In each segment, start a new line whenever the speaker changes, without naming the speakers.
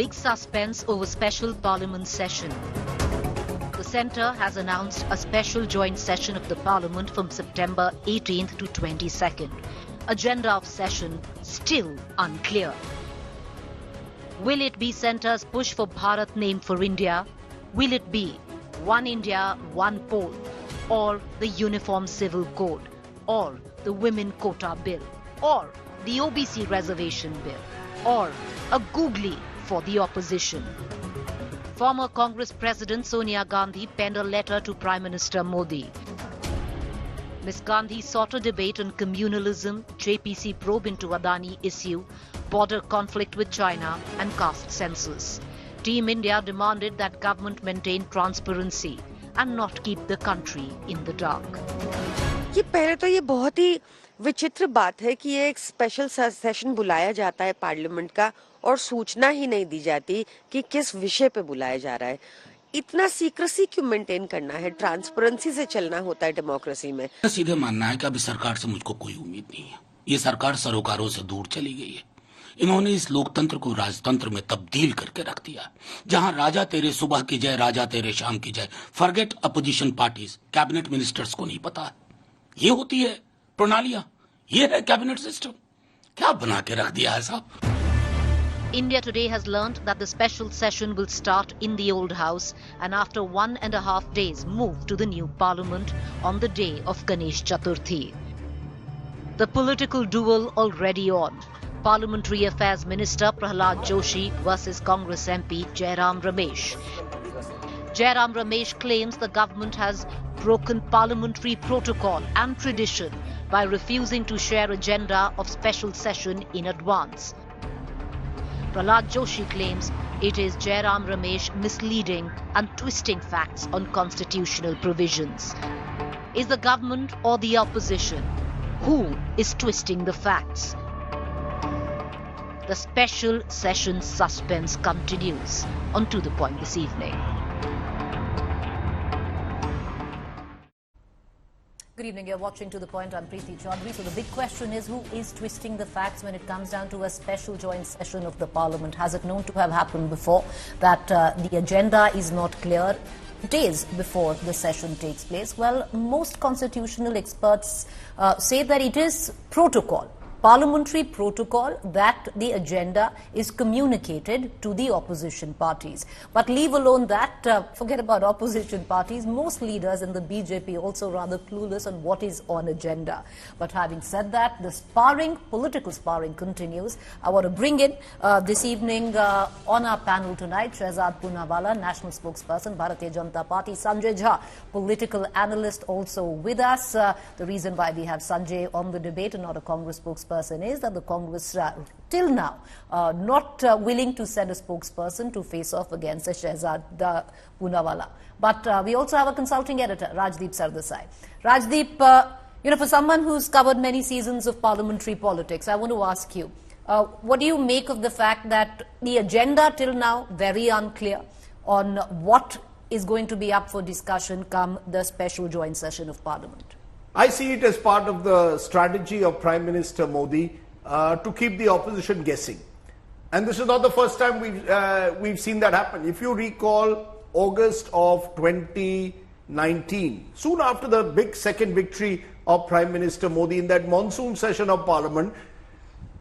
Big suspense over special parliament session. The centre has announced a special joint session of the parliament from September 18th to 22nd. Agenda of session still unclear. Will it be centre's push for Bharat name for India? Will it be One India, One Poll, or the Uniform Civil Code, or the Women Quota Bill, or the OBC Reservation Bill, or a googly for the opposition? Former Congress President Sonia Gandhi penned a letter to Prime Minister Modi. Ms. Gandhi sought a debate on communalism, JPC probe into Adani issue, border conflict with China and caste census. Team India demanded that government maintain transparency and not keep the country in the dark.
ये पहले तो ये बहुत ही विचित्र बात है कि ये एक स्पेशल सेशन बुलाया जाता है पार्लियामेंट का और सूचना ही नहीं दी जाती कि किस विषय पे बुलाया जा रहा है. इतना सीक्रेसी क्यों मेंटेन करना है? ट्रांसपेरेंसी से चलना होता है डेमोक्रेसी में.
सीधे मानना है कि अभी सरकार से मुझको कोई उम्मीद नहीं है. ये सरकार सरोकारों से दूर चली गई है. इन्होंने इस लोकतंत्र को राजतंत्र में तब्दील करके रख दिया. जहां राजा तेरे सुबह की जय, राजा तेरे शाम की जय. Forget opposition parties, cabinet ministers को नहीं पता. ये होती है प्रणालियां, ये है कैबिनेट सिस्टम. क्या बना के रख दिया है साहब.
India today has learnt that the special session will start in the old house and after 1.5 days move to the new parliament on the day of Ganesh Chaturthi. The political duel already on. Parliamentary Affairs Minister Prahlad Joshi versus Congress MP Jairam Ramesh. Jairam Ramesh claims the government has broken parliamentary protocol and tradition by refusing to share agenda of special session in advance. Prahlad Joshi claims it is Jairam Ramesh misleading and twisting facts on constitutional provisions. Is the government or the opposition? Who is twisting the facts? The special session suspense continues. On To The Point this evening.
Good evening, you're watching To The Point. I'm Preeti Chaudhary. So the big question is, who is twisting the facts when it comes down to a special joint session of the Parliament? Has it known to have happened before that the agenda is not clear days before the session takes place? Well, most constitutional experts say that it is protocol. Parliamentary protocol that the agenda is communicated to the opposition parties. But leave alone that, forget about opposition parties, most leaders in the BJP also rather clueless on what is on agenda. But having said that, the sparring, political sparring continues. I want to bring in this evening on our panel tonight, Shehzad Poonawalla, National Spokesperson, Bharatiya Janata Party, Sanjay Jha, political analyst also with us. The reason why we have Sanjay on the debate and not a Congress spokesperson is that the Congress till now not willing to send a spokesperson to face off against Shehzad Poonawalla. But we also have a consulting editor, Rajdeep Sardesai. Rajdeep, for someone who's covered many seasons of parliamentary politics, I want to ask you, what do you make of the fact that the agenda till now very unclear on what is going to be up for discussion come the special joint session of Parliament?
I see it as part of the strategy of Prime Minister Modi to keep the opposition guessing. And this is not the first time we've seen that happen. If you recall August of 2019, soon after the big second victory of Prime Minister Modi in that monsoon session of Parliament,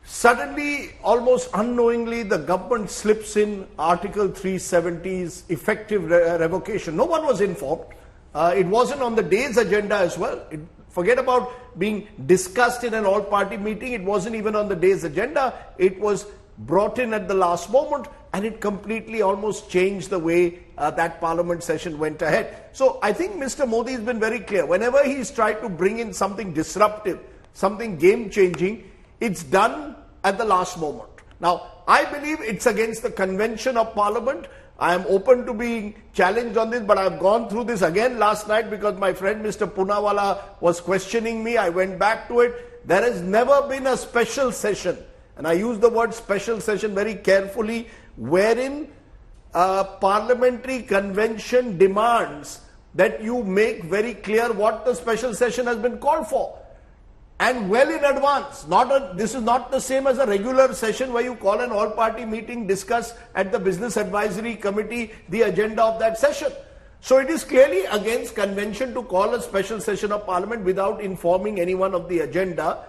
suddenly, almost unknowingly, the government slips in Article 370's effective revocation. No one was informed. It wasn't on the day's agenda as well. Forget about being discussed in an all-party meeting. It wasn't even on the day's agenda. It was brought in at the last moment, and it completely almost changed the way that parliament session went ahead. So I think Mr. Modi has been very clear. Whenever he's tried to bring in something disruptive, something game-changing, it's done at the last moment. Now, I believe it's against the convention of parliament. I am open to being challenged on this, but I've gone through this again last night because my friend Mr. Poonawalla was questioning me. I went back to it. There has never been a special session, and I use the word special session very carefully, wherein a parliamentary convention demands that you make very clear what the special session has been called for. and well in advance. This is not the same as a regular session where you call an all-party meeting, discuss at the Business Advisory Committee the agenda of that session. So it is clearly against convention to call a special session of Parliament without informing anyone of the agenda.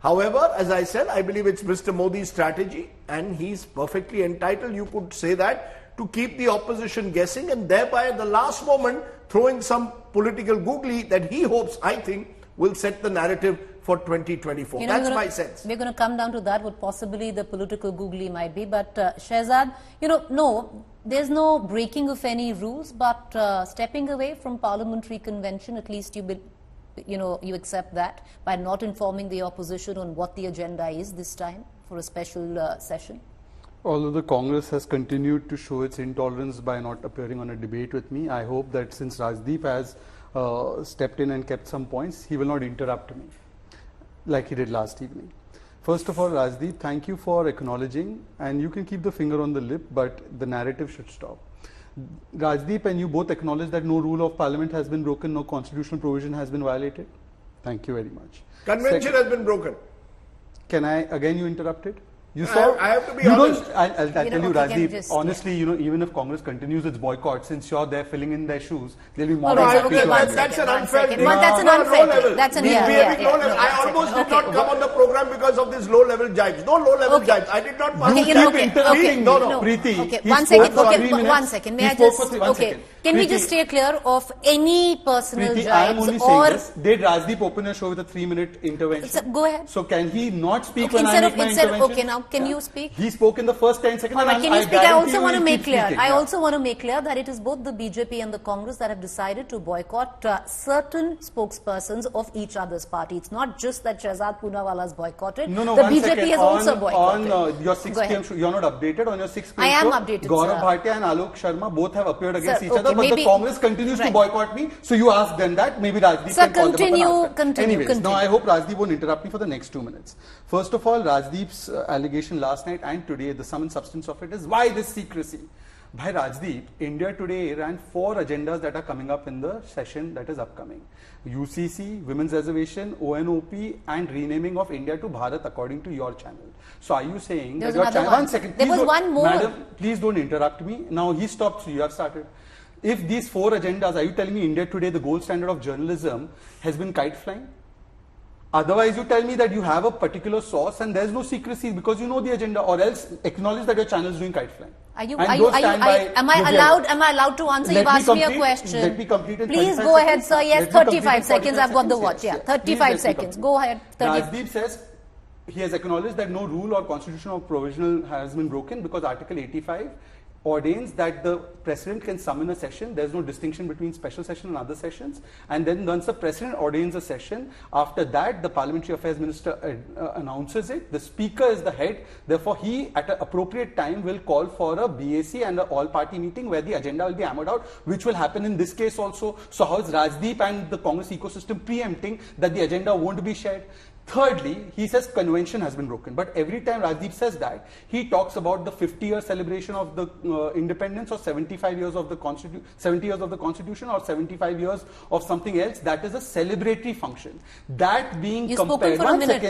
However, as I said, I believe it's Mr. Modi's strategy, and he's perfectly entitled, you could say that, to keep the opposition guessing and thereby at the last moment throwing some political googly that he hopes, I think, will set the narrative for 2024. That's my sense.
We're going to come down to that, what possibly the political googly might be. But Shehzad, no, there's no breaking of any rules, but stepping away from parliamentary convention, at least you accept that by not informing the opposition on what the agenda is this time for a special session?
Although the Congress has continued to show its intolerance by not appearing on a debate with me, I hope that since Rajdeep has stepped in and kept some points, he will not interrupt me like he did last evening. First of all, Rajdeep, thank you for acknowledging, and you can keep the finger on the lip, but the narrative should stop. Rajdeep and you both acknowledge that no rule of parliament has been broken, no constitutional provision has been violated. Thank you very much.
Convention has been broken.
Can I, again you interrupted? You
saw, I have to be honest.
I'll tell you, Rajdeep, honestly, even if Congress continues its boycott, since you're there filling in their shoes, they'll be more
that's an unfair thing.
That's an unfair thing. That's an
I almost did not come on the program because of these low-level jibes. No low-level jibes. I did not
intervene. No, Preeti.
Okay, one second. May I just, okay. Can we just stay clear of any personal jibes?
I am only saying this. Did Rajdeep open a show with a 3-minute intervention?
Go ahead.
So can he not speak when I make my intervention?
Okay, now can you speak?
He spoke in the first 10 seconds.
All right, can you speak? I also want to make clear. I also want to make clear that it is both the BJP and the Congress that have decided to boycott certain spokespersons of each other's party. It's not just that Shehzad Poonawala has boycotted.
No,
the BJP has also boycotted.
On your 6 p.m. show, you're not updated on your 6 p.m.
I am
show.
updated,
Gaurav Bhatia and Alok Sharma both have appeared against each
okay,
other, but the Congress continues to boycott me. So you ask them that. Maybe Rajdeep can call them up and ask them. Anyways, now I hope Rajdeep won't interrupt me for the next 2 minutes. First of all, Rajdeep's allegation last night and today, the sum and substance of it is, why this secrecy? By Rajdeep, India Today ran 4 agendas that are coming up in the session that is upcoming. UCC, Women's Reservation, ONOP, and renaming of India to Bharat according to your channel. So are you saying that your channel... One second.
There was one more.
Madam, please don't interrupt me. Now he stopped, so you have started. If these 4 agendas, are you telling me India Today, the gold standard of journalism, has been kite flying? Otherwise, you tell me that you have a particular source and there's no secrecy because you know the agenda, or else acknowledge that your channel is doing kite flying.
Am I allowed to answer? You've asked me a question.
Let me complete it.
Please go ahead, sir. Yes, 35 seconds. I've got the watch. Yeah, 35 seconds. Go ahead.
Rajdeep says he has acknowledged that no rule or constitutional provisional has been broken because Article 85 ordains that the president can summon a session. There's no distinction between special session and other sessions. And then once the president ordains a session, after that the parliamentary affairs minister announces it. The speaker is the head. Therefore, he at an appropriate time will call for a BAC and an all-party meeting where the agenda will be hammered out, which will happen in this case also. So how is Rajdeep and the Congress ecosystem preempting that the agenda won't be shared? Thirdly, he says convention has been broken. But every time Rajdeep says that, he talks about the 50-year celebration of the independence, or 75 years of the 70 years of the constitution, or 75 years of something else. That is a celebratory function. That being compared...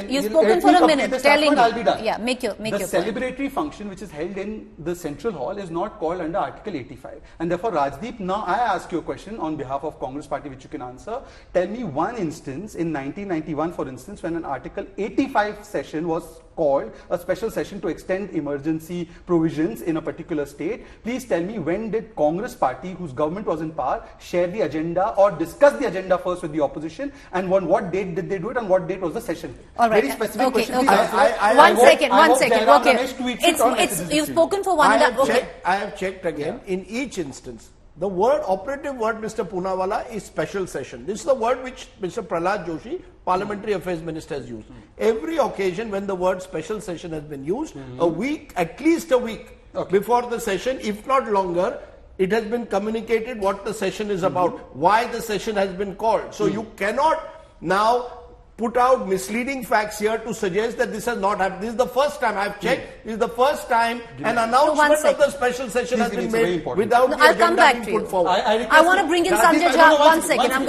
You've spoken for a minute. Telling me.
I'll be done.
Yeah, make your
The celebratory function which is held in the central hall is not called under Article 85. And therefore, Rajdeep, now I ask you a question on behalf of Congress Party which you can answer. Tell me one instance in 1991, for instance, when an Article 85 session was called, a special session to extend emergency provisions in a particular state. Please tell me, when did Congress Party, whose government was in power, share the agenda or discuss the agenda first with the opposition, and on what date did they do it, and what date was the session?
All right.
Very specific question.
One second. Okay. You've spoken for one.
I have checked again. Yeah. In each instance, the operative word, Mr. Poonawala, is special session. This is the word which Mr. Prahlad Joshi, Parliamentary Affairs Minister, has used. Every occasion when the word special session has been used, a week, at least a week before the session, if not longer, it has been communicated what the session is about, why the session has been called. So you cannot now put out misleading facts here to suggest that this has not happened. This is the first time I've checked. This is the first time an announcement of the special session has been made without the
I'll come back
agenda
to
being
you.
put forward.
I want to bring in Sanjay Jha. One second. I'm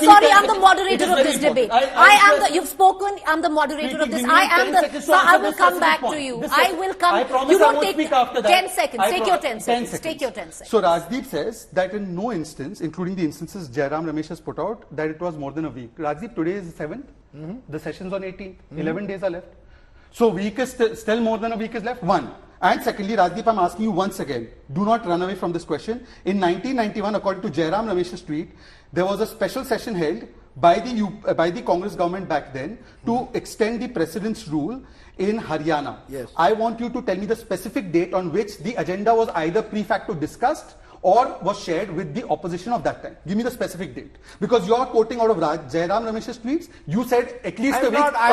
sorry. I'm the moderator of this debate. You've spoken. I'm the moderator of this. So I will come back to you. I will come. You don't take 10 seconds. Take your 10 seconds. Take your 10 seconds.
So Rajdeep says that in no instance, including the instances Jairam Ramesh has put out, that it was more than a week. Rajdeep, today is the 7th. The session's on 18th. 11 days are left. So week is still more than a week is left. One. And secondly, Rajdeep, I'm asking you once again, do not run away from this question. In 1991, according to Jairam Ramesh's tweet, there was a special session held by the Congress government back then to extend the President's rule in Haryana.
Yes.
I want you to tell me the specific date on which the agenda was either pre-facto discussed or was shared with the opposition of that time. Give me the specific date. Because you are quoting out of Jairam Ramesh's tweets. You said at least a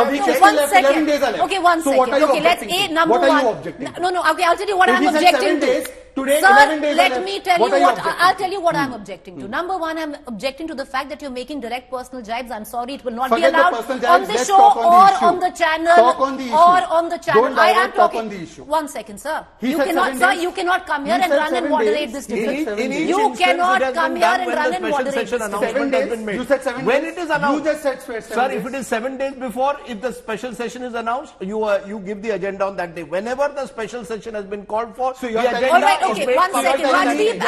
week is left, 11 days are left.
Okay, one second.
So what are you
okay, let's
objecting to?
number
What are
one.
you objecting to?
No, okay, I'll tell you what I'm
If he said
objecting
7
to.
days, today
Sir,
11 days are
let
left.
me tell
What
you
are you
what,
objecting
I'll
to?
tell you what I'm objecting to. Number one, I'm objecting to the fact that you're making direct personal jibes. I'm sorry, it will not
Forget
be allowed
the personal
on
jibes.
the
Let's
show
talk on the
or
issue.
on the channel.
Talk on the issue.
Or on the channel.
Don't
I am
divert, talk
talking.
on the issue.
One second, sir.
He
You
said
cannot,
7
sir,
days.
you cannot come here
He
and
said
run and
7
moderate
days.
this
He
debate.
said 7 days.
You cannot come here and run and moderate this debate.
Announcement has been made.
You said 7
When
days.
it is announced,
You just said 7
sir,
days.
if it is 7 days before, if the special session is announced, you give the agenda on that day. Whenever the special session has been called for,
So
the
you are telling
agenda
All right,
is
okay,
made
one
public.
second. Rajdeep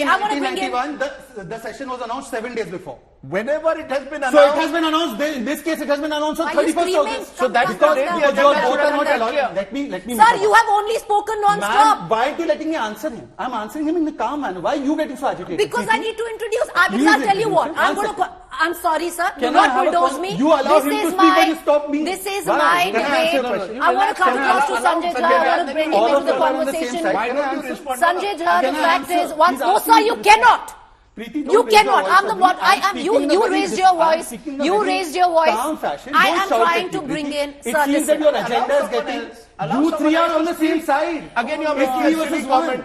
I want to bring in.
1991, the session was announced 7 days before.
Whenever it has been announced.
So it has been announced, in this case it has been announced on
Are you
31st
screaming?
August.
So that's the date the
Because you
agenda
both
should
are
have
not
been
allowed.
clear.
Let me
Sir,
make
you
a
have only spoken non-stop.
Ma'am, why are you letting me answer him? I'm answering him in the calm manner. Why are you getting so agitated?
Because I need to introduce.
Please
I'll tell you what.
introduce.
I'm sorry, sir. Do
Can I
not
have a
bulldoze me.
You allow
This
him to
is
speak when you stop me.
This is
Why?
my
Can I answer
debate.
your question?
I want to come across to Sanjay Jha. I want to bring him
All
into
of
the
them are on the same
conversation.
side.
Why
Can
don't
I
you
answer?
respond?
Sanjay Jha,
Can
the
I
fact
answer?
is, once,
He's
no,
asking
sir,
me
you
to
cannot.
Preeti,
You
don't raise your
cannot.
voice
I'm the
at me.
mod.
I'm speaking in a
You
very
raised your
I'm
voice.
speaking in a
You
very
raised your voice.
calm fashion.
I
Don't
am
shout
trying
at
to
me,
bring
Preeti.
in.
It
Sir,
seems that
listen.
your agenda is getting. You three are on the same side.
Again, you are
It's
making
three
a
versus
silly
one.
comment.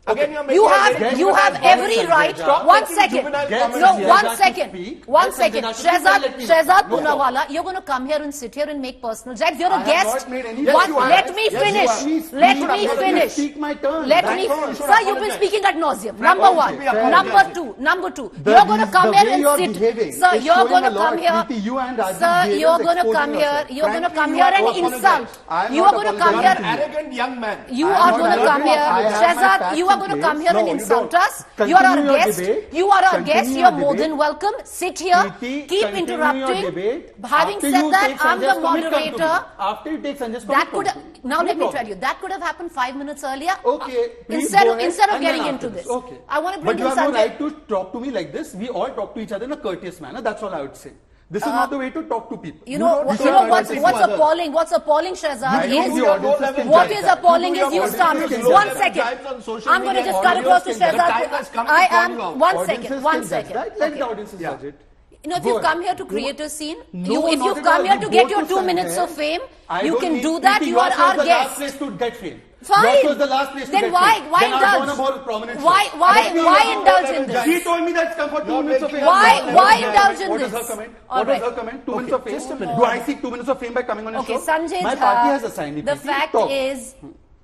Again, you are making
You
a
have
very-
you have every right.
Stop
One
making
second.
juvenile
Get
comments
No,
here.
one
Shehzad to
second.
speak.
One
Let
second.
Shehzad to speak, then let me know.
Shehzad
No.
Poonawala, you're going to come here and sit here and make personal jibes. You're
I
a
have
guest.
not made any-
Yes,
One-
you have.
let me
Yes, you
finish.
have.
Please,
Let
please,
me
let me
finish.
speak my turn.
Let
That's
me.
all.
Sir, you've been speaking ad nauseum. Number
Frankly,
one.
we apologize.
Number two.
The
You're going to come
the
here
way
and
you are
sit.
behaving
Sir,
is
you're
showing
going to
a lot.
come here.
Preeti, you and Rajdeep
Sir,
behavior
you're
is
going to
exposing
come here.
yourself.
You're going to
Frankly,
come
you
here
are
and
apologizing.
insult.
I am
You
not
are going to come
apologizing
here.
to
Arrogant young man.
You
I
are
am
going to
not
come here,
arrogant. I have my
Shehzad.
facts
You are
in
going to
place.
come here
No,
and
you
insult
don't.
us. You are our
Continue your
guest.
debate.
You are our
Continue
guest.
your
You're more
debate.
than welcome. Sit here.
Preeti,
Keep
continue your
interrupting.
debate.
Having
After
said
you
that,
take
I'm the
Sanjay's comment, come to
moderator.
me. After you take Sanjay's
That
comment,
could
come to me.
now
No
let me
problem.
tell you that could have happened 5 minutes earlier.
Okay, please
Instead
go
of
ahead
instead of
and
getting
then
into
after
this,
Okay.
I want to
But
bring
you
in
have no
Sanjay.
right to talk to me like this. We all talk to each other in a courteous manner. That's all I would say. This is not the way to talk to people.
You know
don't
what's
advise others.
appalling? What's appalling, Shehzad,
You
is
the audience can
what
judge
is
that.
appalling
You
is you
your
started.
audience
One
can
second.
judge on social
I'm going to
media.
just cut across to
Audience can judge. The time
Shehzad.
has come to
I
call
am
you out.
one
Audiences
second.
can
One
judge
second.
that. Let
Okay.
the audiences judge it.
You know, if
Go
you've
ahead.
come here to create a scene,
No,
if
not
you've
at
come
all.
here to
You
get
both
your
have
2
stand
minutes
there.
of fame,
I
you
don't
can
need-
do that.
Preeti,
You are
yours
our
was the last
guest.
place to get fame.
Fine.
Yours was the last place to
Then
get
why-
fame.
why
Then I'll go on
indulge?
a more prominent
Why-
show.
why-
Let me
why
know.
indulge in this?
She told me that's come for 2 minutes of fame.
Why
What
indulge in
What
this?
was her comment?
All
What was
right.
her comment? 2 minutes of fame? Just a minute. Do I seek 2 minutes of fame by coming on your
Okay,
show?
Sanjay
My
Jha,
party has assigned me.
the
Preeti.
fact
Talk.
is,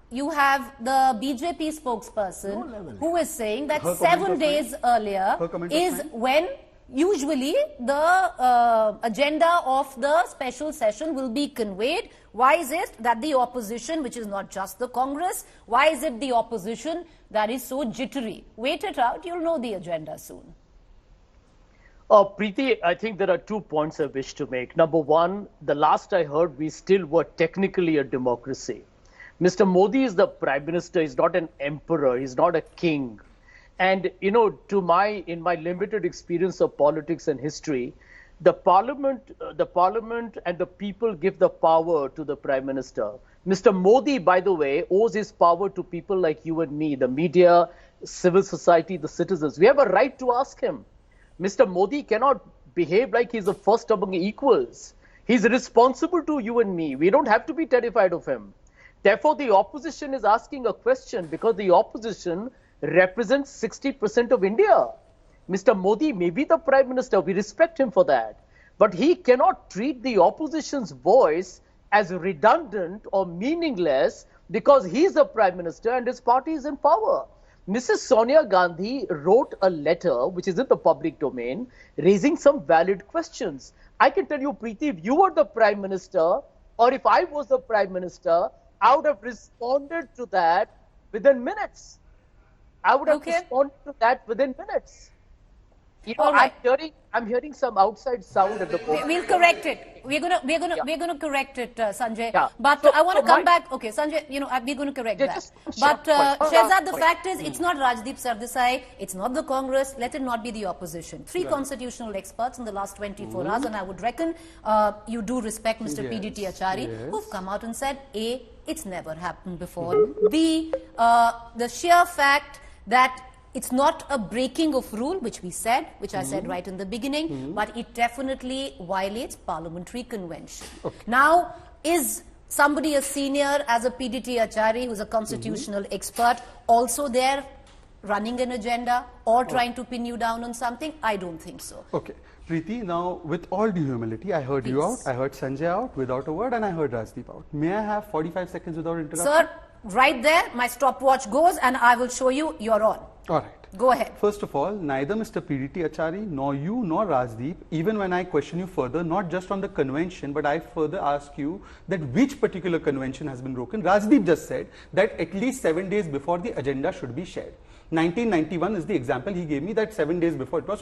you have the BJP spokesperson who is saying that
Her comment
7
was
days
fine.
earlier
Her comment was
is
fine.
when usually the agenda of the special session will be conveyed. Why is it that the opposition, which is not just the Congress, why is it the opposition that is so jittery? Wait it out, you'll know the agenda soon.
Preeti, I think there are 2 points I wish to make. Number one, the last I heard, we still were technically a democracy. Mr. Modi is the Prime Minister. He's not an emperor. He's not a king. And, you know, in my limited experience of politics and history, the parliament and the people give the power to the Prime Minister. Mr. Modi, by the way, owes his power to people like you and me, the media, civil society, the citizens. We have a right to ask him. Mr. Modi cannot behave like he's the first among equals. He's responsible to you and me. We don't have to be terrified of him. Therefore, the opposition is asking a question because the opposition represents 60% of India. Mr. Modi may be the Prime Minister. We respect him for that. But he cannot treat the opposition's voice as redundant or meaningless because he's the Prime Minister and his party is in power. Mrs. Sonia Gandhi wrote a letter, which is in the public domain, raising some valid questions. I can tell you, Preeti, if you were the Prime Minister, or if I was the Prime Minister, I would have responded to that within minutes. I would have responded to that within minutes. You know,
right.
I'm hearing some outside sound at the moment.
We'll correct it. We're gonna correct it, Sanjay.
Yeah.
But
So-
I want to
so
come back. Okay, Sanjay, you know, we're going to correct
Yeah,
that.
just-
But
sure.
Shehzad, the fact is, it's not Rajdeep Sardesai, it's not the Congress. Let it not be the opposition. Three constitutional experts in the last 24 hours, and I would reckon you do respect Mr. PDT Achari, who've come out and said, A, it's never happened before. B, the sheer fact that it's not a breaking of rule, which we said, which I said right in the beginning, but it definitely violates parliamentary convention. Now, is somebody as senior as a PDT Achari, who's a constitutional expert, also there running an agenda or trying to pin you down on something? I don't think so.
Okay. Preeti, now with all due humility, I heard you out,
Please.
I heard Sanjay out without a word, and I heard Rajdeep out. May I have 45 seconds without interruption?
Sir, right there, my stopwatch goes and I will show you you're on.
All right.
Go ahead.
First of all, neither Mr. PDT Achari, nor you, nor Rajdeep, even when I question you further, not just on the convention, but I further ask you that which particular convention has been broken. Rajdeep just said that at least 7 days before the agenda should be shared. 1991 is the example he gave me, that 7 days before it was.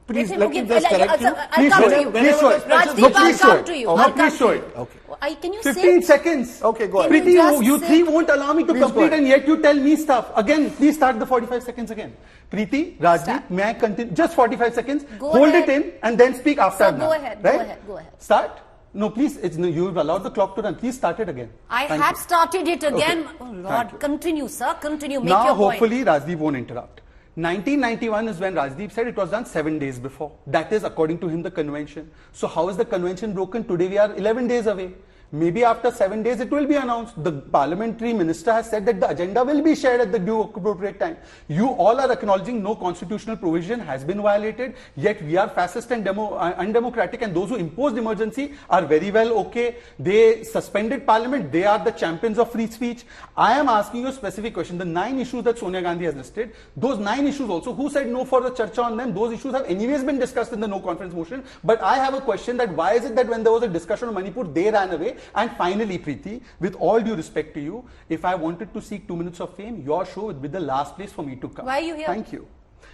Please
Let
let
him-
me just
okay,
correct you.
Please
I'll
show
come to
it.
you.
Please show it.
Rajdeep,
No,
I'll
please show
come
it.
to you.
No,
I'll
please
come
show
to
it.
you.
Okay.
Can you
15
say?
seconds.
Okay, go ahead.
Can
Preeti,
just
you
say-
three won't allow me to
Please go
complete,
ahead.
and yet you tell me stuff. Again, please start the 45 seconds again. Preeti, Rajdeep,
Start.
may I continue? Just 45 seconds.
Go
Hold
ahead.
it in and then speak after.
So
I'm
go
done.
ahead, go
Right?
ahead, go ahead.
Start? No, please. You've allowed the clock to run. Please start it again.
I
Thank
have
you.
started it again.
Okay.
Oh
Thank
Lord,
you.
continue, sir. Continue. Make
Now,
your point.
hopefully, Rajdeep won't interrupt. 1991 is when Rajdeep said it was done 7 days before. That is, according to him, the convention. So how is the convention broken? Today we are 11 days away. Maybe after 7 days it will be announced. The parliamentary minister has said that the agenda will be shared at the due appropriate time. You all are acknowledging no constitutional provision has been violated, yet we are fascist and undemocratic, and those who imposed emergency are very well okay. They suspended parliament. They are the champions of free speech. I am asking you a specific question. The 9 issues that Sonia Gandhi has listed, those 9 issues also, who said no for the charcha on them? Those issues have anyways been discussed in the no conference motion. But I have a question that why is it that when there was a discussion on Manipur, they ran away? And finally, Preeti, with all due respect to you, if I wanted to seek 2 minutes of fame, your show would be the last place for me to come.
Why are you here?
Thank you.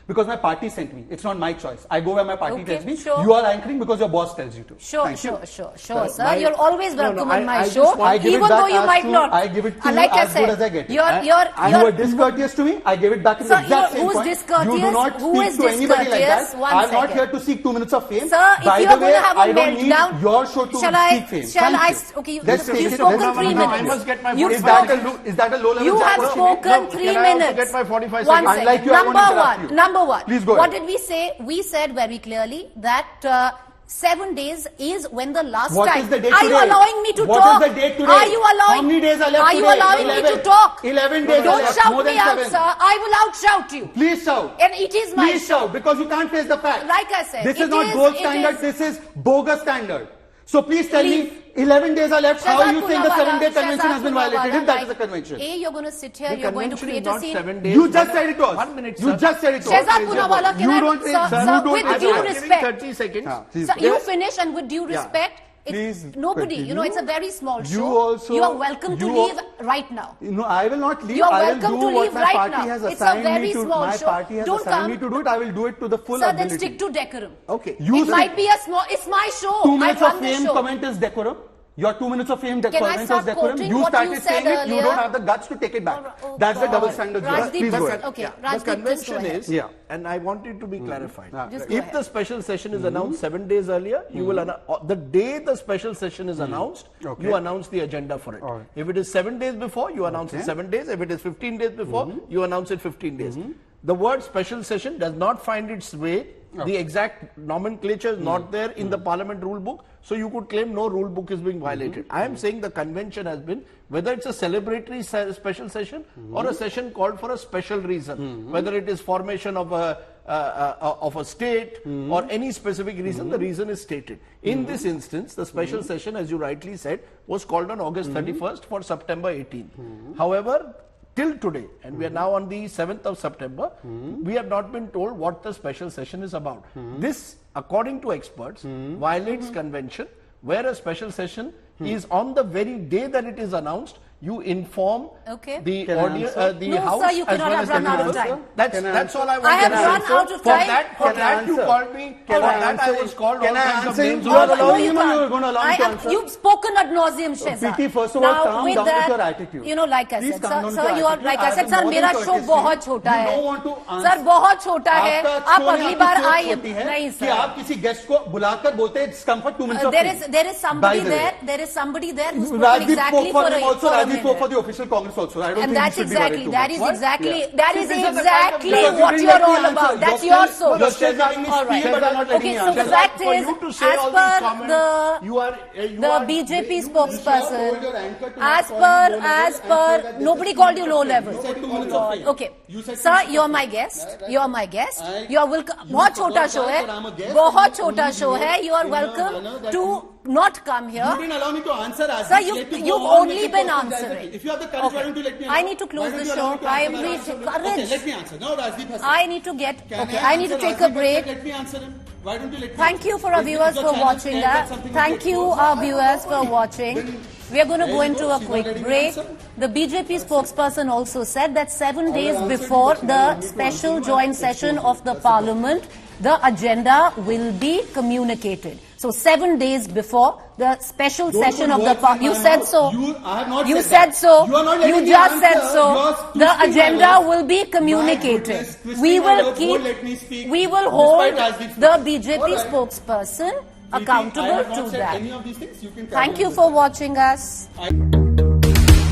Because my party sent me. It's not my choice. I go where my party
Okay,
tells me.
sure.
You are anchoring because your boss tells you to.
Sure,
Thank you.
sure, sir.
my-
You're always
No,
welcome
no,
on my
I just
show,
want-
I give it
even
back
though you
as
might
to-
not.
I give it to you
like I
as
said,
good as I get it.
You're
You were discourteous to me. I gave it back in the exact same
who's
point.
discourteous?
You do not
Who
speak
is
to anybody like
discourteous?
that.
One
I'm not
second.
here to seek 2 minutes of fame.
Sir, if
By
you're
the
going
way,
to have a
I don't need
meltdown,
your show to
shall I-
seek fame.
shall
Thank
I-
you.
okay,
Let's
you've
take it.
spoken
Let's
3
take it.
minutes.
I must get my
You've
45
spoken-
Is that a low level
You have
chat?
spoken
No,
3
can I also
minutes.
get my 45
One
seconds?
second.
Unlike you, I won't interrupt you.
Number one.
Please go
What
ahead.
did we say? We said very clearly that 7 days is when the last
What
time.
is the date
Are
today?
you allowing me to
What
talk?
is the date today?
Are you allowing?
How many days are left
Are you
today?
allowing me to
11.
talk?
11 days are
Don't
left.
shout
More than
me out,
7.
sir. I will outshout you.
Please shout.
And it is my
Please
show.
shout because you can't face the facts.
Like I said,
this
it
is not
is-
gold
it
standard.
is-
This is bogus standard. So please tell
Leave.
me, 11 days are left. How
Shehzad
you think the
Poonawala,
7-day convention has been
Shehzad
violated? If
Poonawala,
that is the convention.
A, you're going to sit here,
The
you're going to
convention is
create a
not
scene.
7 days.
You just said it was.
1 minute,
You
sir.
just said it was.
Shehzad Poonawala, can
You
I,
don't-
sir,
sir,
sir,
you don't-
with
I'm
due
not
giving
respect.
30 seconds.
Please
Sir,
go.
you finish and with due respect,
Please
nobody, you know,
continue.
it's a very small
You
show.
also-
you are welcome to
you
leave
al-
right now.
No, I will not leave.
You are
I will
welcome
do
to
what
leave
my
right
party
now.
has
It's a
assigned
very
me to.
small
My
show.
party has
Don't
assigned
come.
me to do it. I will do it to the full
Sir,
ability.
then stick to decorum.
Okay.
You
It might be a small, it's my show.
2
I
minutes
run
of
the
fame
show.
comment is decorum. Your 2 minutes of fame
Can I
comment
start
was decorum.
quoting
You
what
started
you said
saying it. You
earlier?
don't have the guts to take it back.
Oh,
That's the
God.
double standard. you have.
Rajdeep,
Please go ahead.
okay,
The
Rajdeep, just go
convention
ahead.
is,
Yeah.
and I want it to be clarified.
Just go
If
ahead.
the special session is announced 7 days earlier, you will the day the special session is announced,
Okay.
you announce the agenda for it.
All right.
If it is 7 days before, you announce it 7 days. If it is 15 days before, you announce it 15 days. The word special session does not find its way. The exact nomenclature is not there in the parliament rule book. So you could claim no rule book is being violated. I am saying the convention has been, whether it's a celebratory special session or a session called for a special reason, whether it is formation of a of a state or any specific reason, the reason is stated. In this instance, the special session, as you rightly said, was called on August 31st for September 18th. However, till today, and we are now on the 7th of September, we have not been told what the special session is about. This, according to experts, violates convention, where a special session is on the very day that it is announced. You inform the audience, the
No,
House,
sir, you
as
cannot
well
have
as the
run out of
members.
time.
That's all I want
I have
to
run
answer.
out of time.
For that you called me. For that I was called all
Can I
kinds of
answer
names.
you?
on
You are
the
allowing
line.
him or you are going to allow him to answer?
You've spoken ad nauseum, Shehzad.
PT, first of all, calm down with your attitude.
You know, like I
Please
said,
calm down with
sir,
your
you are,
attitude.
like
I
I said,
have
sir,
more
मेरा
than
show
courtesy.
बहुत छोटा
You
है.
don't want to answer.
Sir बहुत छोटा है.
आपका
आप
show
अगली
में
बार
आपकी
आइए.
सोच होती है
नहीं
कि
सर.
आप किसी गेस्ट को बुलाकर बोलते हैं discomfort 2 minutes of
There
peace.
is somebody
By the way.
there. There is somebody there who's spoken
Rajdeep
exactly
spoke for
for
him also.
a
Rajdeep spoke for
minute.
the official Congress also. I don't
And
think
that's
you should be worried
exactly,
too
that
much.
is exactly,
Yeah.
that is
See, this is the
exactly
kind of-
what
Because
you're
you
all
didn't let me
about.
answer.
That's
You're
your
still-
source.
you're still giving me
All right.
spiel, but you're not letting
Okay,
me
so
answer.
the fact
For
is,
you to say
as
all these
per
comments,
the
you are
BJP
hold your
spokesperson,
anchor to
as
not call you low
per,
level,
nobody
and
called you low
you
level.
said 2 minutes of fame.
Okay,
You said
sir,
2 minutes
you're
of
my
fame.
guest.
Right.
You're my guest.
I-
You are welcome.
You
बहुत
forgot
छोटा show
that,
है.
but I'm a guest
बहुत
and
छोटा
only
show
behave
है. You are
in a manner
welcome
that
to not come
You
here.
didn't allow me to answer as
Sir,
you
you've only been answering.
If you have the courage, why don't you let me
I
answer?
need to
Why
close
don't
the
you
show.
allow me to
I
answer
am
my
reaching
answer? Okay,
courage.
let me answer. Now Rajdeep has
I need to get,
Can
okay, I need to
answer
take a
Rajdeep?
break.
Let me answer him. Why don't you let me
Thank
answer?
you for our
Is
viewers
your
for
channel
watching
scared
that.
something will
Thank
get
you,
exposed?
our viewers, for
Okay.
watching.
Then
We are going to
there
go
you
into
go.
a
She's
quick
not letting me
break.
answer.
The BJP spokesperson also said that 7 days
answer
before
because
the
I need to
special
answer
joint
my
session
question.
of the parliament, the agenda will be communicated. So 7 days before the special
Don't
session
put
of the
words in
parliament, you
my
said
mouth.
so.
I have not
You
said
said
that.
so.
You are not letting
You
me
just said
answer.
so.
You are
The
twisting my
agenda
words.
will be communicated.
My goodness, twisting
We
my
will
words
keep.
won't let me speak,
We will
despite
hold
Rajdeep's
the
speech.
BJP
All right.
spokesperson
I
accountable
have not
to
said
that.
any of these things. You can carry
Thank
on
you
with
for
that.
watching us.
I-